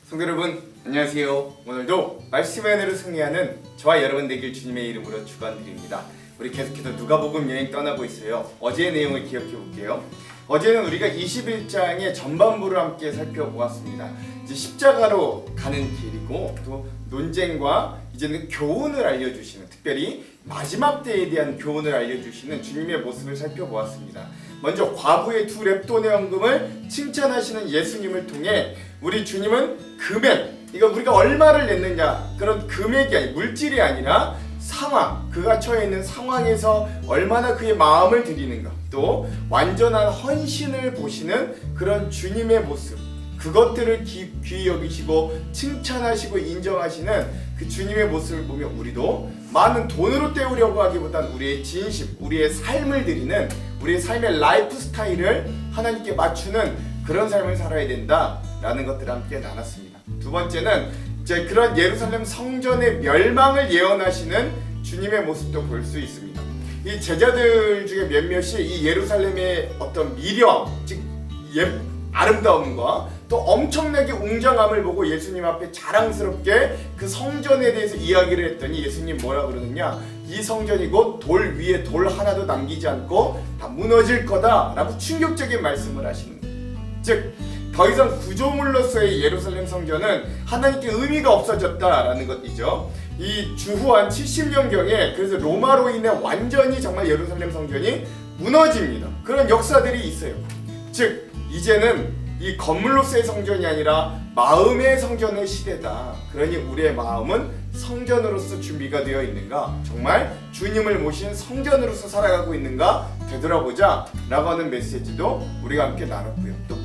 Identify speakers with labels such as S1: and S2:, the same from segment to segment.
S1: 성도 여러분 안녕하세요. 오늘도 말씀의 은혜로 승리하는 저와 여러분 되길 주님의 이름으로 축원드립니다. 우리 계속해서 누가복음 여행 떠나고 있어요. 어제의 내용을 기억해 볼게요. 어제는 우리가 21장의 전반부를 함께 살펴보았습니다. 이제 십자가로 가는 길이고 또 논쟁과 이제는 교훈을 알려주시는, 특별히 마지막 때에 대한 교훈을 알려주시는 주님의 모습을 살펴보았습니다. 먼저 과부의 두 렙돈의 헌금을 칭찬하시는 예수님을 통해 우리 주님은 금액, 이거 우리가 얼마를 냈느냐, 그런 금액이 아니, 물질이 아니라 상황, 그가 처해 있는 상황에서 얼마나 그의 마음을 드리는가, 또 완전한 헌신을 보시는 그런 주님의 모습, 그것들을 귀히 여기시고 칭찬하시고 인정하시는 그 주님의 모습을 보며 우리도 많은 돈으로 때우려고 하기보단 우리의 진심, 우리의 삶을 드리는, 우리의 삶의 라이프 스타일을 하나님께 맞추는 그런 삶을 살아야 된다라는 것들을 함께 나눴습니다. 두 번째는 이제 그런 예루살렘 성전의 멸망을 예언하시는 주님의 모습도 볼 수 있습니다. 이 제자들 중에 몇몇이 이 예루살렘의 어떤 미령, 즉 아름다움과 또 엄청나게 웅장함을 보고 예수님 앞에 자랑스럽게 그 성전에 대해서 이야기를 했더니 예수님 뭐라 그러느냐, 이 성전이 곧 돌 위에 돌 하나도 남기지 않고 다 무너질 거다 라고 충격적인 말씀을 하시는 거예요. 즉 더 이상 구조물로서의 예루살렘 성전은 하나님께 의미가 없어졌다라는 것이죠. 이 주후 한 70년경에 그래서 로마로 인해 완전히 정말 예루살렘 성전이 무너집니다. 그런 역사들이 있어요. 즉 이제는 이 건물로서의 성전이 아니라 마음의 성전의 시대다. 그러니 우리의 마음은 성전으로서 준비가 되어 있는가, 정말 주님을 모신 성전으로서 살아가고 있는가 되돌아보자 라고 하는 메시지도 우리가 함께 나눴고요. 또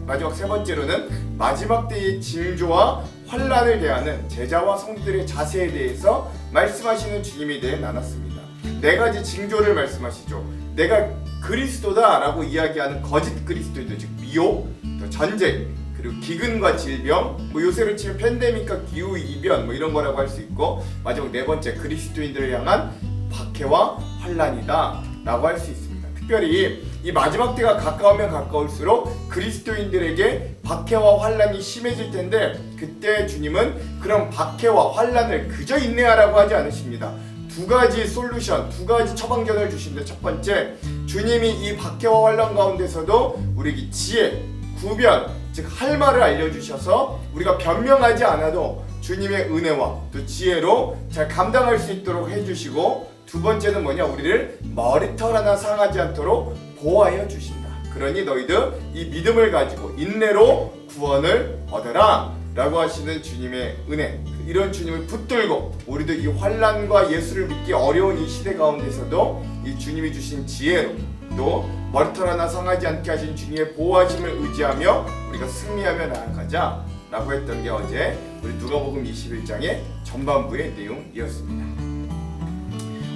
S1: 마지막 세 번째로는 마지막 때의 징조와 환난을 대하는 제자와 성도들의 자세에 대해서 말씀하시는 주님에 대해 나눴습니다. 네 가지 징조를 말씀하시죠. 내가 그리스도다 라고 이야기하는 거짓 그리스도인들, 즉 미혹, 또 전쟁, 그리고 기근과 질병, 요새로 치면 팬데믹과 기후 이변 이런 거라고 할 수 있고, 마지막 네 번째 그리스도인들을 향한 박해와 환난이다 라고 할 수 있습니다. 특별히 이 마지막 때가 가까우면 가까울수록 그리스도인들에게 박해와 환난이 심해질 텐데, 그때 주님은 그런 박해와 환난을 그저 인내하라고 하지 않으십니다. 두 가지 솔루션, 두 가지 처방전을 주시는데, 첫 번째, 주님이 이 박해와 환난 가운데서도 우리에게 지혜, 구변, 즉 할 말을 알려주셔서 우리가 변명하지 않아도 주님의 은혜와 또 지혜로 잘 감당할 수 있도록 해주시고, 두 번째는 뭐냐, 우리를 머리털 하나 상하지 않도록 보호하여 주신다. 그러니 너희들 이 믿음을 가지고 인내로 구원을 얻어라 라고 하시는 주님의 은혜, 이런 주님을 붙들고 우리도 이 환난과 예수를 믿기 어려운 이 시대 가운데서도 이 주님이 주신 지혜로, 또 머리털 하나 상하지 않게 하신 주님의 보호하심을 의지하며 우리가 승리하며 나아가자 라고 했던 게 어제 우리 누가복음 21장의 전반부의 내용이었습니다.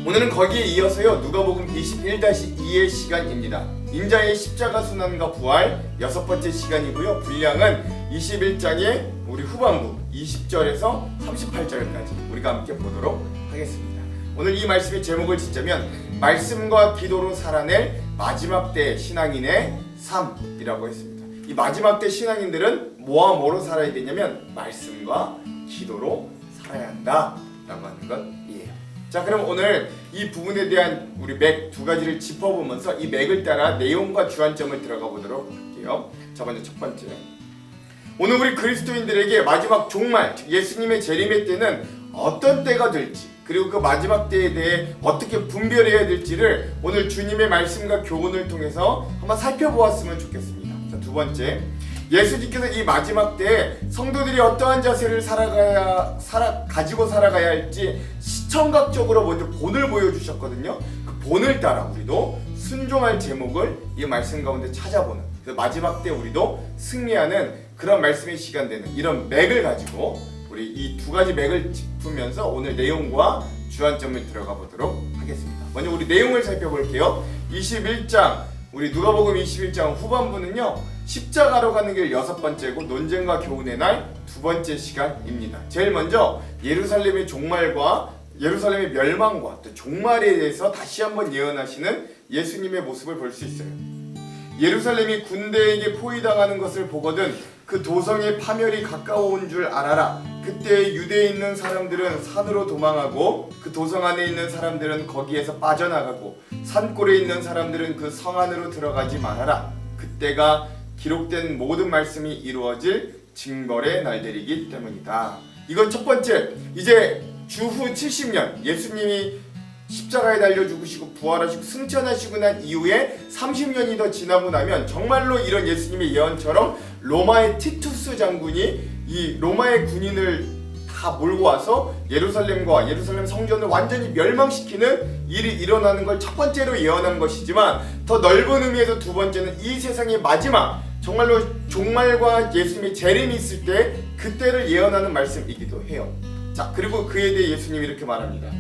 S1: 오늘은 거기에 이어서요, 누가복음 21-2의 시간입니다. 인자의 십자가 순환과 부활 여섯 번째 시간이고요. 분량은 21장의 우리 후반부 20절에서 38절까지 우리가 함께 보도록 하겠습니다. 오늘 이 말씀의 제목을 짓자면 말씀과 기도로 살아낼 마지막 때 신앙인의 삶이라고 했습니다. 이 마지막 때 신앙인들은 뭐와 뭐로 살아야 되냐면 말씀과 기도로 살아야 한다 라고 하는 것이에요. 자, 그럼 오늘 이 부분에 대한 우리 맥 두 가지를 짚어보면서 이 맥을 따라 내용과 주안점을 들어가 보도록 할게요. 자, 먼저 첫 번째, 오늘 우리 그리스도인들에게 마지막 종말, 예수님의 재림의 때는 어떤 때가 될지, 그리고 그 마지막 때에 대해 어떻게 분별해야 될지를 오늘 주님의 말씀과 교훈을 통해서 한번 살펴보았으면 좋겠습니다. 자, 두 번째, 예수님께서 이 마지막 때에 성도들이 어떠한 자세를 가지고 살아가야 할지 시청각적으로 먼저 본을 보여주셨거든요. 그 본을 따라 우리도 순종할 제목을 이 말씀 가운데 찾아보는, 그래서 마지막 때 우리도 승리하는 그런 말씀의 시간 되는 이런 맥을 가지고 우리 이 두 가지 맥을 짚으면서 오늘 내용과 주안점을 들어가 보도록 하겠습니다. 먼저 우리 내용을 살펴볼게요. 21장, 우리 누가복음 21장 후반부는요, 십자가로 가는 길 여섯 번째고 논쟁과 교훈의 날 두 번째 시간입니다. 제일 먼저 예루살렘의 종말과 예루살렘의 멸망과 또 종말에 대해서 다시 한번 예언하시는 예수님의 모습을 볼 수 있어요. 예루살렘이 군대에게 포위당하는 것을 보거든 그 도성의 파멸이 가까워온 줄 알아라. 그때 유대에 있는 사람들은 산으로 도망하고 그 도성 안에 있는 사람들은 거기에서 빠져나가고 산골에 있는 사람들은 그 성 안으로 들어가지 말아라. 그때가 기록된 모든 말씀이 이루어질 징벌의 날들이기 때문이다. 이건 첫 번째, 이제 주후 70년 예수님이 십자가에 달려 죽으시고 부활하시고 승천하시고 난 이후에 30년이 더 지나고 나면 정말로 이런 예수님의 예언처럼 로마의 티투스 장군이 이 로마의 군인을 다 몰고 와서 예루살렘과 예루살렘 성전을 완전히 멸망시키는 일이 일어나는 걸 첫 번째로 예언한 것이지만, 더 넓은 의미에서 두 번째는 이 세상의 마지막, 정말로 종말과 예수님의 재림이 있을 때 그때를 예언하는 말씀이기도 해요. 자, 그리고 그에 대해 예수님이 이렇게 말합니다.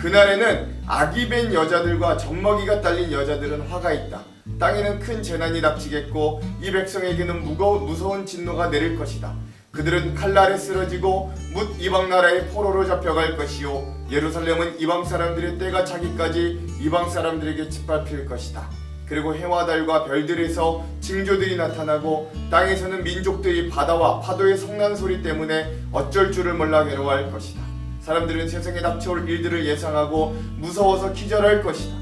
S1: 그날에는 아기 벤 여자들과 젖먹이가 딸린 여자들은 화가 있다. 땅에는 큰 재난이 닥치겠고 이 백성에게는 무서운 진노가 내릴 것이다. 그들은 칼날에 쓰러지고 뭇 이방 나라의 포로로 잡혀갈 것이요 예루살렘은 이방 사람들의 때가 차기까지 이방 사람들에게 짓밟힐 것이다. 그리고 해와 달과 별들에서 징조들이 나타나고 땅에서는 민족들이 바다와 파도의 성난 소리 때문에 어쩔 줄을 몰라 괴로워할 것이다. 사람들은 세상에 닥쳐올 일들을 예상하고 무서워서 기절할 것이다.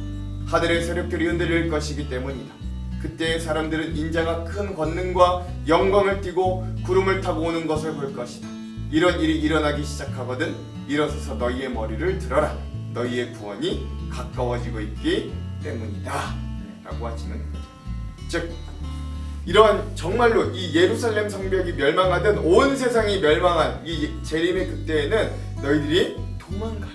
S1: 하늘의 세력들이 흔들릴 것이기 때문이다. 그때 사람들은 인자가 큰 권능과 영광을 띠고 구름을 타고 오는 것을 볼 것이다. 이런 일이 일어나기 시작하거든 일어서서 너희의 머리를 들어라. 너희의 구원이 가까워지고 있기 때문이다. 라고 하시는 거죠. 즉 이런 정말로 이 예루살렘 성벽이 멸망하든 온 세상이 멸망한 이 재림의 그때에는 너희들이 도망가라.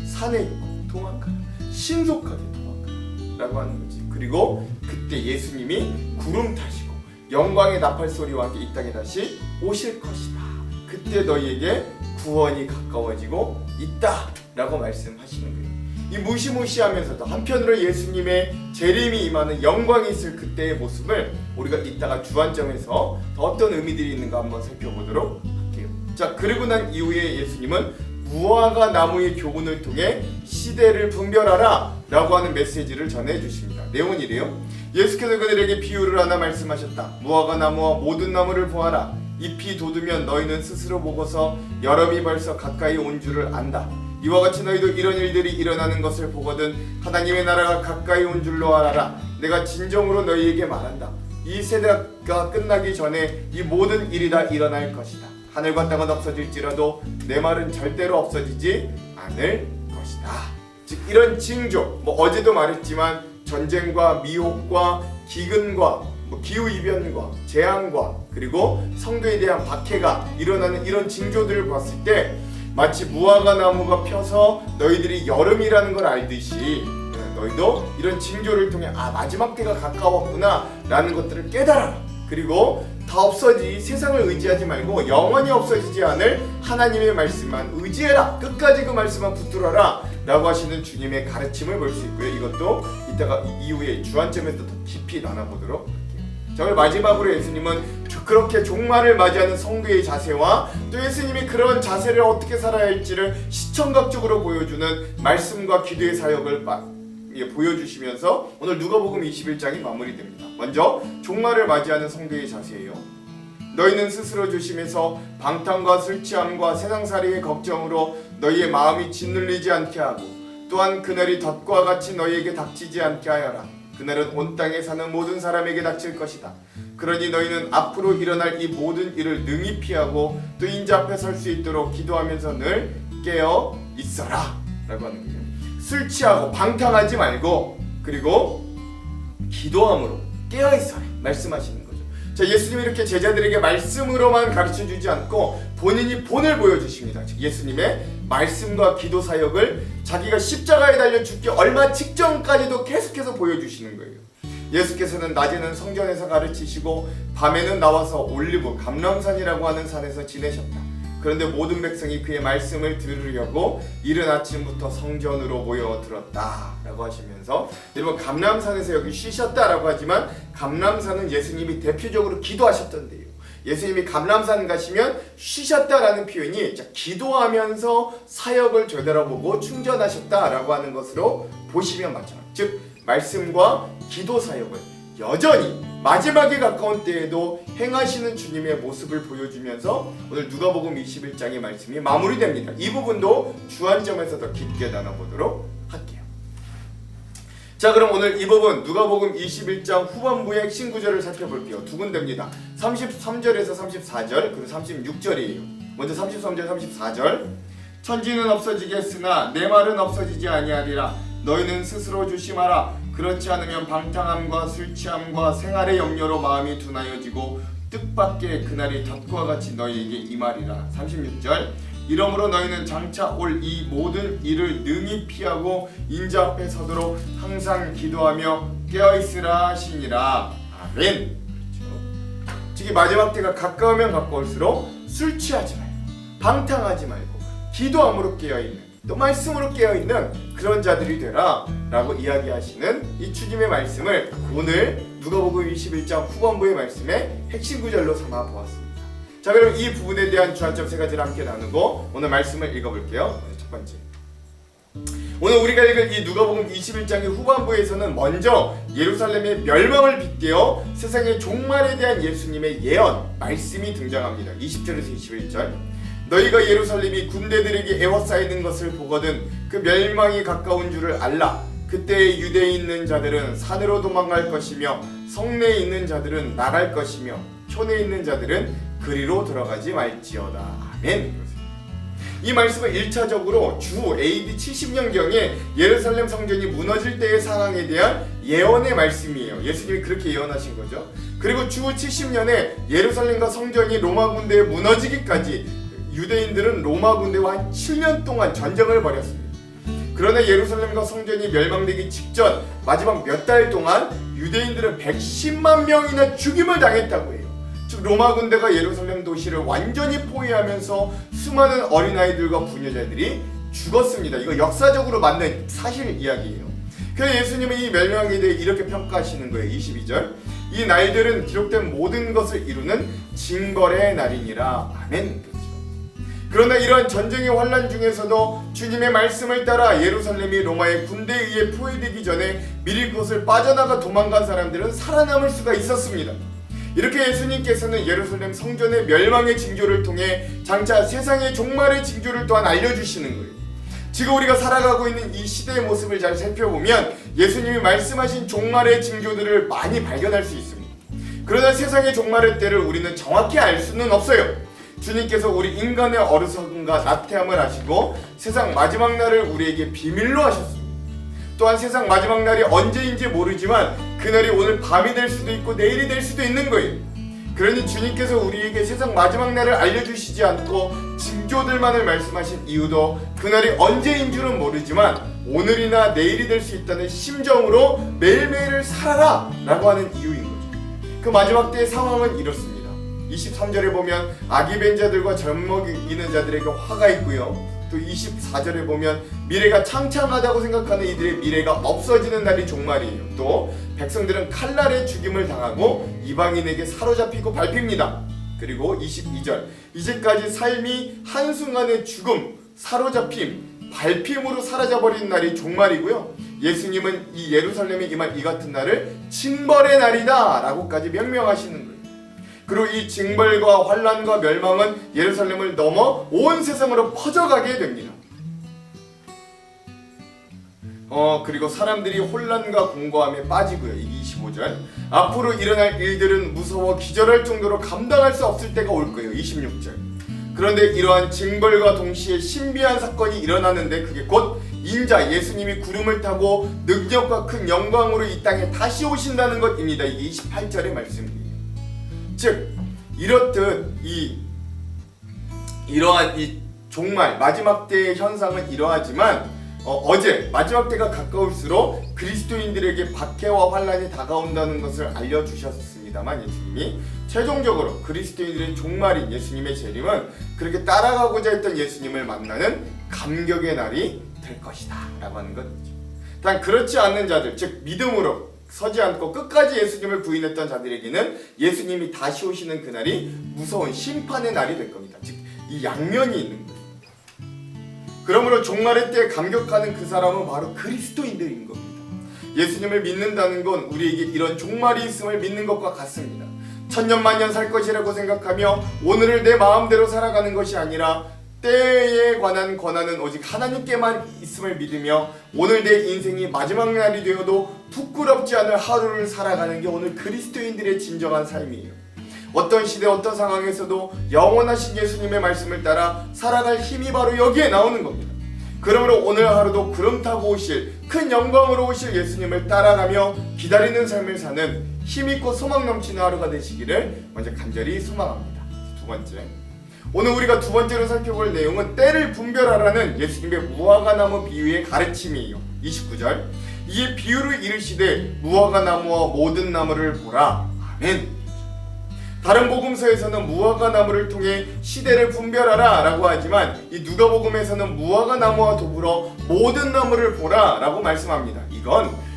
S1: 산에 있고 도망가라. 신속하게 도망가라. 라고 하는 거지. 그리고 그때 예수님이 구름 타시고 영광의 나팔 소리와 함께 이 땅에 다시 오실 것이다. 그때 너희에게 구원이 가까워지고 있다. 라고 말씀하시는 거예요. 이 무시무시하면서도 한편으로 예수님의 재림이 임하는 영광이 있을 그때의 모습을 우리가 이따가 주안점에서 어떤 의미들이 있는가 한번 살펴보도록 할게요. 자, 그리고 난 이후에 예수님은 무화과 나무의 교훈을 통해 시대를 분별하라 라고 하는 메시지를 전해주십니다. 내용은 이래요. 예수께서 그들에게 비유를 하나 말씀하셨다. 무화과 나무와 모든 나무를 보아라. 잎이 돋으면 너희는 스스로 보고서 여름이 벌써 가까이 온 줄을 안다. 이와 같이 너희도 이런 일들이 일어나는 것을 보거든 하나님의 나라가 가까이 온 줄로 알아라. 내가 진정으로 너희에게 말한다. 이 세대가 끝나기 전에 이 모든 일이 다 일어날 것이다. 하늘과 땅은 없어질지라도 내 말은 절대로 없어지지 않을 것이다. 즉 이런 징조, 어제도 말했지만 전쟁과 미혹과 기근과 기후이변과 재앙과 그리고 성도에 대한 박해가 일어나는 이런 징조들을 봤을 때 마치 무화과 나무가 펴서 너희들이 여름이라는 걸 알듯이 너희도 이런 징조를 통해 마지막 때가 가까웠구나 라는 것들을 깨달아라. 그리고 다 없어지 세상을 의지하지 말고 영원히 없어지지 않을 하나님의 말씀만 의지해라. 끝까지 그 말씀만 붙들어라 라고 하시는 주님의 가르침을 볼 수 있고요. 이것도 이따가 이후에 주안점에서 더 깊이 나눠보도록 할게요. 자, 오늘 마지막으로 예수님은 그렇게 종말을 맞이하는 성도의 자세와 또 예수님이 그런 자세를 어떻게 살아야 할지를 시청각적으로 보여주는 말씀과 기도의 사역을 보여주시면서 오늘 누가복음 21장이 마무리됩니다. 먼저 종말을 맞이하는 성도의 자세예요. 너희는 스스로 조심해서 방탕과 술 취함과 세상살이의 걱정으로 너희의 마음이 짓눌리지 않게 하고 또한 그날이 덫과 같이 너희에게 닥치지 않게 하여라. 그날은 온 땅에 사는 모든 사람에게 닥칠 것이다. 그러니 너희는 앞으로 일어날 이 모든 일을 능히 피하고 또 인자 앞에 설 수 있도록 기도하면서 늘 깨어 있어라 라고 하는 거예요. 술 취하고 방탕하지 말고 그리고 기도함으로 깨어 있어라 말씀하시는 거죠. 자, 예수님이 이렇게 제자들에게 말씀으로만 가르쳐주지 않고 본인이 본을 보여주십니다. 즉 예수님의 말씀과 기도 사역을 자기가 십자가에 달려 죽기 얼마 직전까지도 계속해서 보여주시는 거예요. 예수께서는 낮에는 성전에서 가르치시고 밤에는 나와서 올리브 감람산이라고 하는 산에서 지내셨다. 그런데 모든 백성이 그의 말씀을 들으려고 이른 아침부터 성전으로 모여들었다 라고 하시면서, 여러분 감람산에서 여기 쉬셨다라고 하지만 감람산은 예수님이 대표적으로 기도하셨던 데예요. 예수님이 감람산 가시면 쉬셨다라는 표현이 기도하면서 사역을 되돌아보고 충전하셨다라고 하는 것으로 보시면 맞죠. 즉 말씀과 기도 사역을 여전히 마지막에 가까운 때에도 행하시는 주님의 모습을 보여주면서 오늘 누가복음 21장의 말씀이 마무리됩니다. 이 부분도 주안점에서 더 깊게 나눠보도록 할게요. 자, 그럼 오늘 이 부분 누가복음 21장 후반부의 핵심 구절을 살펴볼게요. 두 군데입니다. 33절에서 34절 그리고 36절이에요. 먼저 33절 34절. 천지는 없어지겠으나 내 말은 없어지지 아니하리라. 너희는 스스로 조심하라. 그렇지 않으면 방탕함과 술 취함과 생활의 염려로 마음이 둔하여지고 뜻밖의 그날이 덫과 같이 너희에게 임하리라. 36절. 이러므로 너희는 장차 올 이 모든 일을 능히 피하고 인자 앞에 서도록 항상 기도하며 깨어있으라 하시니라. 아멘. 그렇죠. 즉 마지막 때가 가까우면 가까울수록 술 취하지 말고 방탕하지 말고 기도함으로 깨어있는, 또 말씀으로 깨어있는 그런 자들이 되라 라고 이야기하시는 이 주님의 말씀을 오늘 누가복음 21장 후반부의 말씀의 핵심 구절로 삼아 보았습니다. 자, 그럼 이 부분에 대한 주안점 세 가지를 함께 나누고 오늘 말씀을 읽어볼게요. 첫 번째, 오늘 우리가 읽을 이 누가복음 21장의 후반부에서는 먼저 예루살렘의 멸망을 빗대어 세상의 종말에 대한 예수님의 예언, 말씀이 등장합니다. 20절에서 21절. 너희가 예루살렘이 군대들에게 에워싸이는 것을 보거든 그 멸망이 가까운 줄을 알라. 그때 유대에 있는 자들은 산으로 도망갈 것이며 성내에 있는 자들은 나갈 것이며 촌에 있는 자들은 그리로 들어가지 말지어다. 아멘. 이 말씀은 1차적으로 주 AD 70년경에 예루살렘 성전이 무너질 때의 상황에 대한 예언의 말씀이에요. 예수님이 그렇게 예언하신 거죠. 그리고 주 70년에 예루살렘과 성전이 로마 군대에 무너지기까지 유대인들은 로마 군대와 한 7년 동안 전쟁을 벌였습니다. 그러나 예루살렘과 성전이 멸망되기 직전 마지막 몇 달 동안 유대인들은 110만 명이나 죽임을 당했다고 해요. 즉 로마 군대가 예루살렘 도시를 완전히 포위하면서 수많은 어린아이들과 부녀자들이 죽었습니다. 이거 역사적으로 맞는 사실 이야기예요. 그래서 예수님은 이 멸망에 대해 이렇게 평가하시는 거예요. 22절. 이 날들은 기록된 모든 것을 이루는 징벌의 날이니라. 아멘. 그러나 이러한 전쟁의 환란 중에서도 주님의 말씀을 따라 예루살렘이 로마의 군대에 의해 포위되기 전에 미리 그것을 빠져나가 도망간 사람들은 살아남을 수가 있었습니다. 이렇게 예수님께서는 예루살렘 성전의 멸망의 징조를 통해 장차 세상의 종말의 징조를 또한 알려주시는 거예요. 지금 우리가 살아가고 있는 이 시대의 모습을 잘 살펴보면 예수님이 말씀하신 종말의 징조들을 많이 발견할 수 있습니다. 그러나 세상의 종말의 때를 우리는 정확히 알 수는 없어요. 주님께서 우리 인간의 어리석음과 나태함을 아시고 세상 마지막 날을 우리에게 비밀로 하셨습니다. 또한 세상 마지막 날이 언제인지 모르지만 그날이 오늘 밤이 될 수도 있고 내일이 될 수도 있는 거예요. 그러니 주님께서 우리에게 세상 마지막 날을 알려주시지 않고 징조들만을 말씀하신 이유도 그날이 언제인 줄은 모르지만 오늘이나 내일이 될 수 있다는 심정으로 매일매일을 살아라 라고 하는 이유인 거죠. 그 마지막 때의 상황은 이렇습니다. 23절에 보면 악이 벤 자들과 젖먹이는 자들에게 화가 있고요. 또 24절에 보면 미래가 창창하다고 생각하는 이들의 미래가 없어지는 날이 종말이에요. 또 백성들은 칼날에 죽임을 당하고 이방인에게 사로잡히고 밟힙니다. 그리고 22절 이제까지 삶이 한순간의 죽음, 사로잡힘, 밟힘으로 사라져버린 날이 종말이고요. 예수님은 이 예루살렘에 임할 이 같은 날을 징벌의 날이다 라고까지 명명하시는 거예요. 그리고 이 징벌과 환란과 멸망은 예루살렘을 넘어 온 세상으로 퍼져가게 됩니다. 그리고 사람들이 혼란과 공고함에 빠지고요. 이게 25절. 앞으로 일어날 일들은 무서워 기절할 정도로 감당할 수 없을 때가 올 거예요. 26절. 그런데 이러한 징벌과 동시에 신비한 사건이 일어나는데 그게 곧 인자 예수님이 구름을 타고 능력과 큰 영광으로 이 땅에 다시 오신다는 것입니다. 이게 28절의 말씀입니다. 즉 이렇듯 이러한 이 종말 마지막 때의 현상은 이러하지만 어제 마지막 때가 가까울수록 그리스도인들에게 박해와 환란이 다가온다는 것을 알려주셨습니다만 예수님이 최종적으로 그리스도인들의 종말인 예수님의 재림은 그렇게 따라가고자 했던 예수님을 만나는 감격의 날이 될 것이다 라고 하는 것이죠. 단 그렇지 않는 자들, 즉 믿음으로 서지 않고 끝까지 예수님을 부인했던 자들에게는 예수님이 다시 오시는 그날이 무서운 심판의 날이 될 겁니다. 즉 이 양면이 있는 거예요. 그러므로 종말의 때에 감격하는 그 사람은 바로 그리스도인들인 겁니다. 예수님을 믿는다는 건 우리에게 이런 종말이 있음을 믿는 것과 같습니다. 천년만년 살 것이라고 생각하며 오늘을 내 마음대로 살아가는 것이 아니라 때에 관한 권한은 오직 하나님께만 있음을 믿으며 오늘 내 인생이 마지막 날이 되어도 부끄럽지 않을 하루를 살아가는 게 오늘 그리스도인들의 진정한 삶이에요. 어떤 시대 어떤 상황에서도 영원하신 예수님의 말씀을 따라 살아갈 힘이 바로 여기에 나오는 겁니다. 그러므로 오늘 하루도 구름 타고 오실 큰 영광으로 오실 예수님을 따라가며 기다리는 삶을 사는 힘있고 소망 넘치는 하루가 되시기를 먼저 간절히 소망합니다. 두 번째, 오늘 우리가 두 번째로 살펴볼 내용은 때를 분별하라는 예수님의 무화과나무 비유의 가르침이에요. 29절, 이 비유를 이르시되 무화과나무와 모든 나무를 보라. 아멘. 다른 복음서에서는 무화과나무를 통해 시대를 분별하라 라고 하지만 이 누가복음에서는 무화과나무와 더불어 모든 나무를 보라 라고 말씀합니다. 이건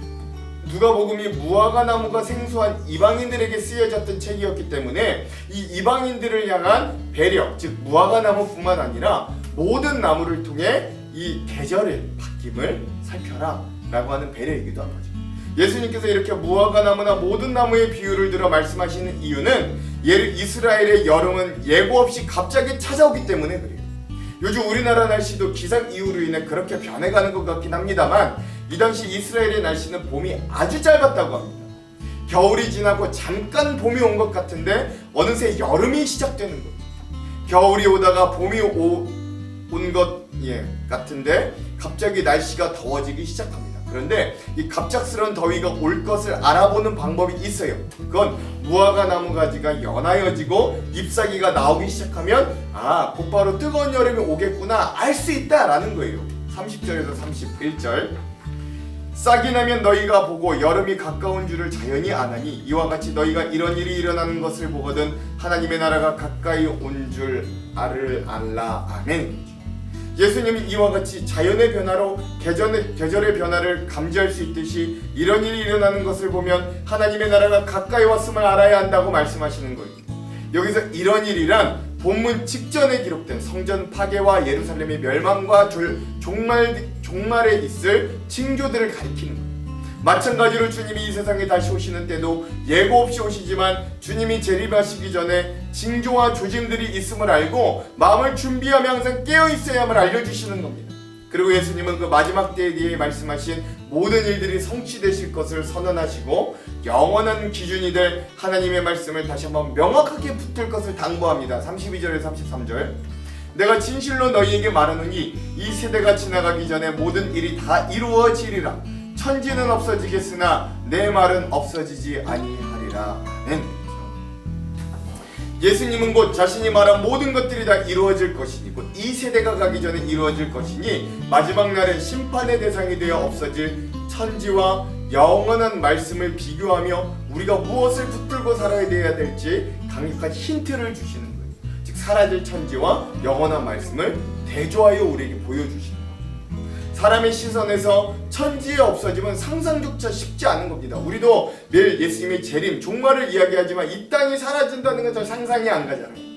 S1: 누가복음이 무화과나무가 생소한 이방인들에게 쓰여졌던 책이었기 때문에 이 이방인들을 향한 배려, 즉 무화과나무뿐만 아니라 모든 나무를 통해 이 계절의 바뀜을 살펴라 라고 하는 배려이기도 한 거죠. 예수님께서 이렇게 무화과나무나 모든 나무의 비유를 들어 말씀하시는 이유는 이스라엘의 여름은 예고 없이 갑자기 찾아오기 때문에 그래요. 요즘 우리나라 날씨도 기상이유로 인해 그렇게 변해가는 것 같긴 합니다만 이 당시 이스라엘의 날씨는 봄이 아주 짧았다고 합니다. 겨울이 지나고 잠깐 봄이 온 것 같은데 어느새 여름이 시작되는 겁니다. 겨울이 오다가 봄이 온 것 같은데 갑자기 날씨가 더워지기 시작합니다. 그런데 이 갑작스러운 더위가 올 것을 알아보는 방법이 있어요. 그건 무화과나무 가지가 연하여지고 잎사귀가 나오기 시작하면 곧바로 뜨거운 여름이 오겠구나 알 수 있다라는 거예요. 30절에서 31절, 싹이 나면 너희가 보고 여름이 가까운 줄을 자연히 아나니 이와 같이 너희가 이런 일이 일어나는 것을 보거든 하나님의 나라가 가까이 온 줄 알라. 아멘. 예수님이 이와 같이 자연의 변화로 계절의 변화를 감지할 수 있듯이 이런 일이 일어나는 것을 보면 하나님의 나라가 가까이 왔음을 알아야 한다고 말씀하시는 거예요. 여기서 이런 일이란 본문 직전에 기록된 성전 파괴와 예루살렘의 멸망과 종말에 있을 징조들을 가리키는 거예요. 마찬가지로 주님이 이 세상에 다시 오시는 때도 예고 없이 오시지만 주님이 재림하시기 전에 징조와 조짐들이 있음을 알고 마음을 준비하며 항상 깨어있어야 함을 알려주시는 겁니다. 그리고 예수님은 그 마지막 때에 대해 말씀하신 모든 일들이 성취되실 것을 선언하시고 영원한 기준이 될 하나님의 말씀을 다시 한번 명확하게 붙들 것을 당부합니다. 32절에 33절, 내가 진실로 너희에게 말하노니 이 세대가 지나가기 전에 모든 일이 다 이루어지리라. 천지는 없어지겠으나 내 말은 없어지지 아니하리라. 아멘. 예수님은 곧 자신이 말한 모든 것들이 다 이루어질 것이니 곧 이 세대가 가기 전에 이루어질 것이니 마지막 날에 심판의 대상이 되어 없어질 천지와 영원한 말씀을 비교하며 우리가 무엇을 붙들고 살아야 될지 강력한 힌트를 주시는 거예요. 즉 사라질 천지와 영원한 말씀을 대조하여 우리에게 보여주시는 거예요. 사람의 시선에서 천지에 없어지면 상상조차 쉽지 않은 겁니다. 우리도 매일 예수님의 재림, 종말을 이야기하지만 이 땅이 사라진다는 건 잘 상상이 안 가잖아요.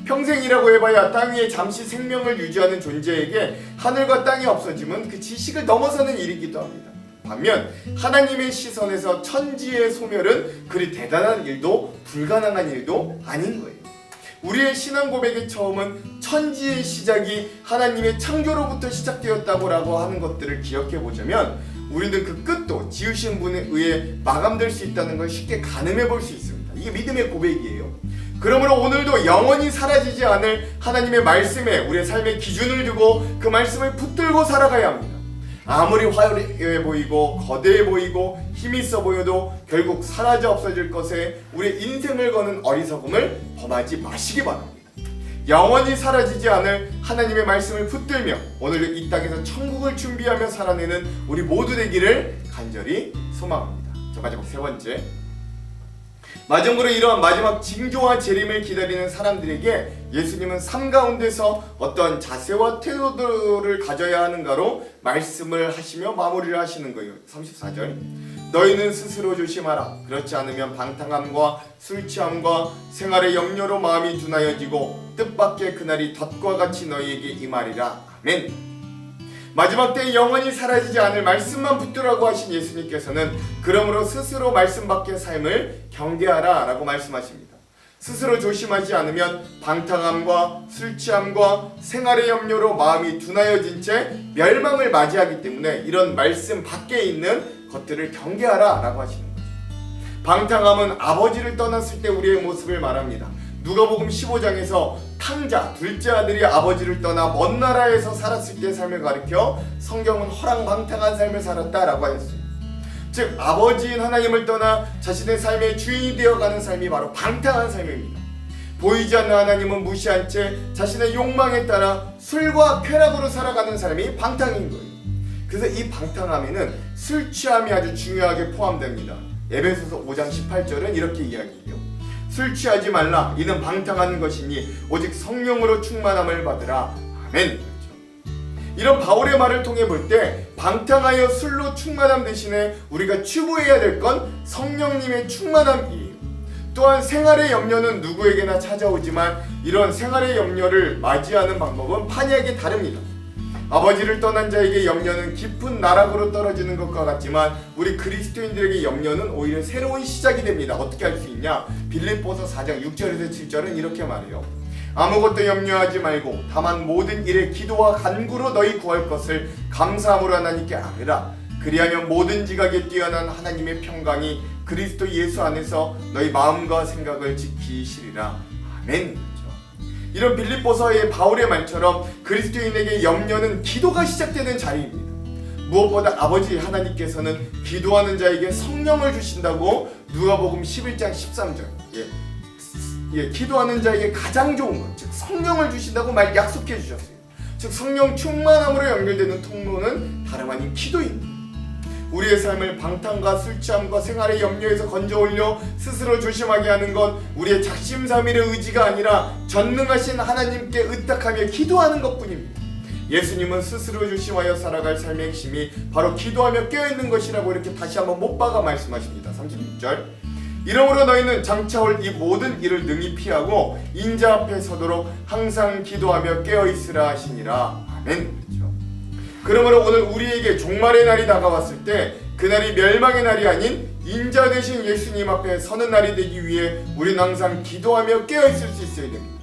S1: 평생이라고 해봐야 땅 위에 잠시 생명을 유지하는 존재에게 하늘과 땅이 없어지면 그 지식을 넘어서는 일이기도 합니다. 반면 하나님의 시선에서 천지의 소멸은 그리 대단한 일도 불가능한 일도 아닌 거예요. 우리의 신앙 고백의 처음은 천지의 시작이 하나님의 창조로부터 시작되었다고 하는 것들을 기억해 보자면 우리는 그 끝도 지으신 분에 의해 마감될 수 있다는 걸 쉽게 가늠해 볼 수 있습니다. 이게 믿음의 고백이에요. 그러므로 오늘도 영원히 사라지지 않을 하나님의 말씀에 우리의 삶의 기준을 두고 그 말씀을 붙들고 살아가야 합니다. 아무리 화려해 보이고 거대해 보이고 힘이 있어 보여도 결국 사라져 없어질 것에 우리의 인생을 거는 어리석음을 범하지 마시기 바랍니다. 영원히 사라지지 않을 하나님의 말씀을 붙들며 오늘 이 땅에서 천국을 준비하며 살아내는 우리 모두 되기를 간절히 소망합니다. 자, 마지막 세 번째, 마지막으로 이러한 마지막 징조와 재림을 기다리는 사람들에게 예수님은 삶 가운데서 어떤 자세와 태도들을 가져야 하는가로 말씀을 하시며 마무리를 하시는 거예요. 34절, 너희는 스스로 조심하라. 그렇지 않으면 방탕함과 술취함과 생활의 염려로 마음이 둔하여지고 뜻밖의 그날이 덫과 같이 너희에게 임하리라. 아멘. 마지막 때에 영원히 사라지지 않을 말씀만 붙들라고 하신 예수님께서는 그러므로 스스로 말씀 밖의 삶을 경계하라 라고 말씀하십니다. 스스로 조심하지 않으면 방탕함과 술취함과 생활의 염려로 마음이 둔하여진 채 멸망을 맞이하기 때문에 이런 말씀 밖에 있는 것들을 경계하라 라고 하시는 거죠. 방탕함은 아버지를 떠났을 때 우리의 모습을 말합니다. 누가복음 15장에서 탕자, 둘째 아들이 아버지를 떠나 먼 나라에서 살았을 때의 삶을 가리켜 성경은 허랑방탕한 삶을 살았다라고 하였어요. 즉 아버지인 하나님을 떠나 자신의 삶의 주인이 되어가는 삶이 바로 방탕한 삶입니다. 보이지 않는 하나님은 무시한 채 자신의 욕망에 따라 술과 쾌락으로 살아가는 삶이 방탕인 거예요. 그래서 이 방탕함에는 술 취함이 아주 중요하게 포함됩니다. 에베소서 5장 18절은 이렇게 이야기해요. 술 취하지 말라. 이는 방탕한 것이니 오직 성령으로 충만함을 받으라. 아멘. 이런 바울의 말을 통해 볼 때 방탕하여 술로 충만함 대신에 우리가 추구해야 될 건 성령님의 충만함이에요. 또한 생활의 염려는 누구에게나 찾아오지만 이런 생활의 염려를 맞이하는 방법은 판이하게 다릅니다. 아버지를 떠난 자에게 염려는 깊은 나락으로 떨어지는 것과 같지만 우리 그리스도인들에게 염려는 오히려 새로운 시작이 됩니다. 어떻게 할 수 있냐? 빌립보서 4장 6절에서 7절은 이렇게 말해요. 아무것도 염려하지 말고 다만 모든 일에 기도와 간구로 너희 구할 것을 감사함으로 하나님께 아뢰라. 그리하면 모든 지각에 뛰어난 하나님의 평강이 그리스도 예수 안에서 너희 마음과 생각을 지키시리라. 아멘. 이런 빌립보서의 바울의 말처럼 그리스도인에게 염려는 기도가 시작되는 자리입니다. 무엇보다 아버지 하나님께서는 기도하는 자에게 성령을 주신다고 누가복음 11장 13절 기도하는 자에게 가장 좋은 것, 즉 성령을 주신다고 약속해 주셨어요. 즉 성령 충만함으로 연결되는 통로는 다름 아닌 기도입니다. 우리의 삶을 방탕과 술취함과 생활의 염려에서 건져 올려 스스로 조심하게 하는 건 우리의 작심삼일의 의지가 아니라 전능하신 하나님께 의탁하며 기도하는 것뿐입니다. 예수님은 스스로 조심하여 살아갈 삶의 핵심이 바로 기도하며 깨어있는 것이라고 이렇게 다시 한번 못 박아 말씀하십니다. 36절 이러므로 너희는 장차올 이 모든 일을 능히 피하고 인자 앞에 서도록 항상 기도하며 깨어있으라 하시니라. 아멘. 그러므로 오늘 우리에게 종말의 날이 다가왔을 때 그날이 멸망의 날이 아닌 인자 되신 예수님 앞에 서는 날이 되기 위해 우리는 항상 기도하며 깨어있을 수 있어야 됩니다.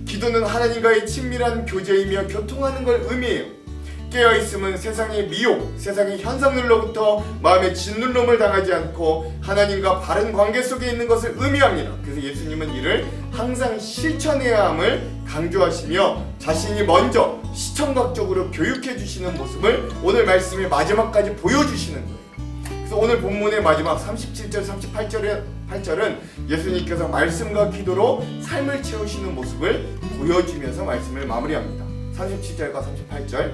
S1: 기도는 하나님과의 친밀한 교제이며 교통하는 걸 의미해요. 깨어있음은 세상의 미혹, 세상의 현상들로부터 마음의 짓눌림을 당하지 않고 하나님과 바른 관계 속에 있는 것을 의미합니다. 그래서 예수님은 이를 항상 실천해야 함을 강조하시며 자신이 먼저 시청각적으로 교육해 주시는 모습을 오늘 말씀의 마지막까지 보여주시는 거예요. 그래서 오늘 본문의 마지막 37절, 38절은 예수님께서 말씀과 기도로 삶을 채우시는 모습을 보여주면서 말씀을 마무리합니다. 37절과 38절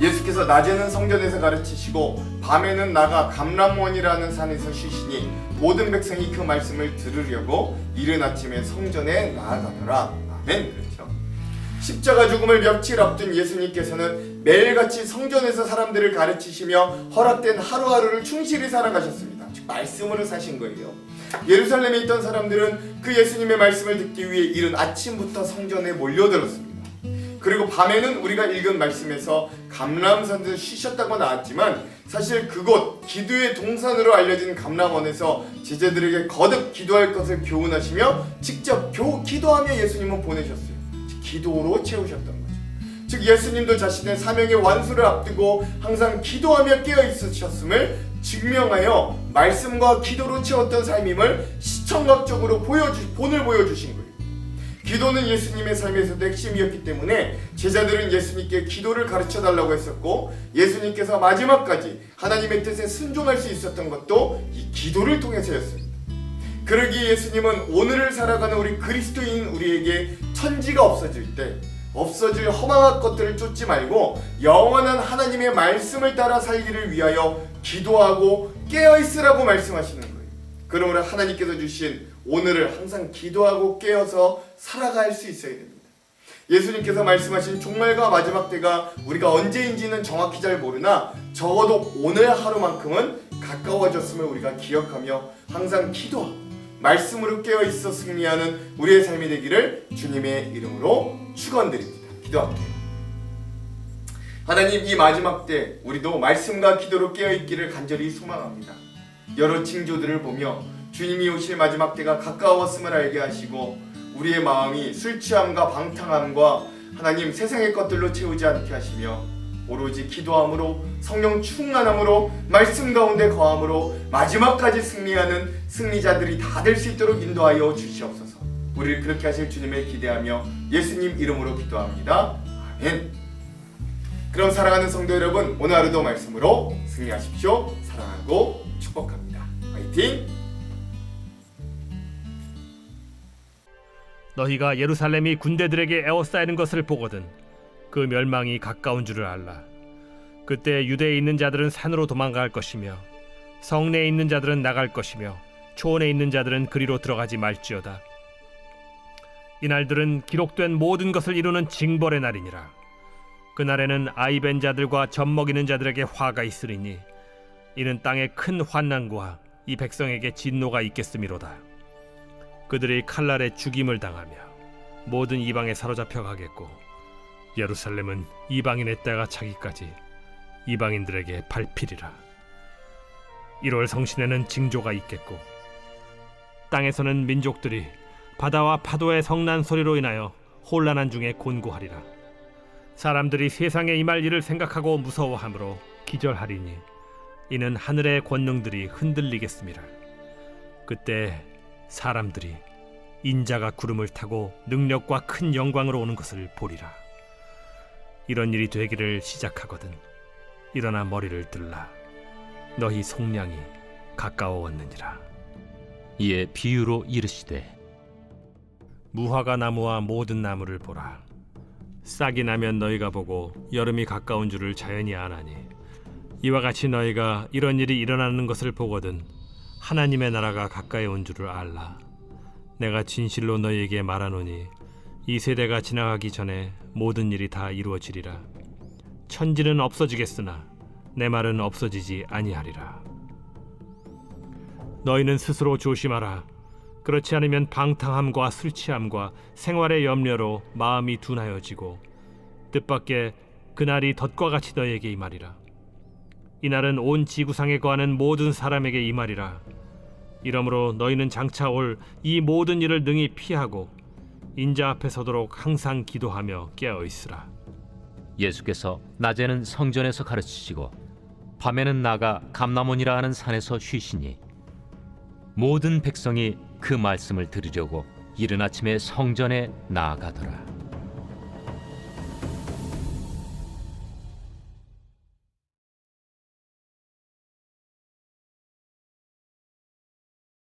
S1: 예수께서 낮에는 성전에서 가르치시고 밤에는 나가 감람원이라는 산에서 쉬시니 모든 백성이 그 말씀을 들으려고 이른 아침에 성전에 나아가더라. 아멘. 그렇죠. 십자가 죽음을 며칠 앞둔 예수님께서는 매일같이 성전에서 사람들을 가르치시며 허락된 하루하루를 충실히 살아가셨습니다. 즉 말씀으로 사신 거예요. 예루살렘에 있던 사람들은 그 예수님의 말씀을 듣기 위해 이른 아침부터 성전에 몰려들었습니다. 그리고 밤에는 우리가 읽은 말씀에서 감람산에서 쉬셨다고 나왔지만 사실 그곳 기도의 동산으로 알려진 감람원에서 제자들에게 거듭 기도할 것을 교훈하시며 직접 기도하며 예수님은 보내셨어요. 기도로 채우셨던 거죠. 즉 예수님도 자신의 사명의 완수를 앞두고 항상 기도하며 깨어있으셨음을 증명하여 말씀과 기도로 채웠던 삶임을 시청각적으로 본을 보여주신 거예요. 기도는 예수님의 삶에서도 핵심이었기 때문에 제자들은 예수님께 기도를 가르쳐달라고 했었고 예수님께서 마지막까지 하나님의 뜻에 순종할 수 있었던 것도 이 기도를 통해서였습니다. 그러기에 예수님은 오늘을 살아가는 우리 그리스도인 우리에게 천지가 없어질 때 없어질 허망한 것들을 쫓지 말고 영원한 하나님의 말씀을 따라 살기를 위하여 기도하고 깨어있으라고 말씀하시는 거예요. 그러므로 하나님께서 주신 오늘을 항상 기도하고 깨어서 살아갈 수 있어야 됩니다. 예수님께서 말씀하신 종말과 마지막 때가 우리가 언제인지는 정확히 잘 모르나 적어도 오늘 하루만큼은 가까워졌음을 우리가 기억하며 항상 기도하고 말씀으로 깨어있어 승리하는 우리의 삶이 되기를 주님의 이름으로 축원드립니다. 기도할게요. 하나님, 이 마지막 때 우리도 말씀과 기도로 깨어있기를 간절히 소망합니다. 여러 징조들을 보며 주님이 오실 마지막 때가 가까웠음을 알게 하시고 우리의 마음이 술 취함과 방탕함과 하나님 세상의 것들로 채우지 않게 하시며 오로지 기도함으로 성령 충만함으로 말씀 가운데 거함으로 마지막까지 승리하는 승리자들이 다 될 수 있도록 인도하여 주시옵소서. 우리를 그렇게 하실 주님을 기대하며 예수님 이름으로 기도합니다. 아멘. 그럼 사랑하는 성도 여러분, 오늘 하루도 말씀으로 승리하십시오. 사랑하고 축복합니다. 화이팅!
S2: 너희가 예루살렘이 군대들에게 에워싸이는 것을 보거든 그 멸망이 가까운 줄을 알라. 그때 유대에 있는 자들은 산으로 도망갈 것이며 성내에 있는 자들은 나갈 것이며 초원에 있는 자들은 그리로 들어가지 말지어다. 이날들은 기록된 모든 것을 이루는 징벌의 날이니라. 그날에는 아이 벤 자들과 젖먹이는 자들에게 화가 있으리니 이는 땅에 큰 환난과 이 백성에게 진노가 있겠음이로다. 그들이 칼날에 죽임을 당하며 모든 이방에 사로잡혀 가겠고 예루살렘은 이방인의 때가 차기까지 이방인들에게 밟히리라. 1월 성신에는 징조가 있겠고 땅에서는 민족들이 바다와 파도의 성난 소리로 인하여 혼란한 중에 곤고하리라. 사람들이 세상에 임할 일을 생각하고 무서워하므로 기절하리니 이는 하늘의 권능들이 흔들리겠음이라. 그때 사람들이 인자가 구름을 타고 능력과 큰 영광으로 오는 것을 보리라. 이런 일이 되기를 시작하거든 일어나 머리를 들라. 너희 속량이 가까워왔느니라.
S3: 이에 비유로 이르시되
S2: 무화과 나무와 모든 나무를 보라. 싹이 나면 너희가 보고 여름이 가까운 줄을 자연히 아나니 이와 같이 너희가 이런 일이 일어나는 것을 보거든 하나님의 나라가 가까이 온 줄을 알라. 내가 진실로 너희에게 말하노니 이 세대가 지나가기 전에 모든 일이 다 이루어지리라. 천지는 없어지겠으나 내 말은 없어지지 아니하리라. 너희는 스스로 조심하라. 그렇지 않으면 방탕함과 술 취함과 생활의 염려로 마음이 둔하여지고 뜻밖의 그날이 덫과 같이 너희에게 임하리라. 이날은 온 지구상에 거하는 모든 사람에게 임하리라. 이러므로 너희는 장차 올 이 모든 일을 능히 피하고 인자 앞에 서도록 항상 기도하며 깨어있으라.
S3: 예수께서 낮에는 성전에서 가르치시고 밤에는 나가 감람원이라 하는 산에서 쉬시니 모든 백성이 그 말씀을 들으려고 이른 아침에 성전에 나아가더라.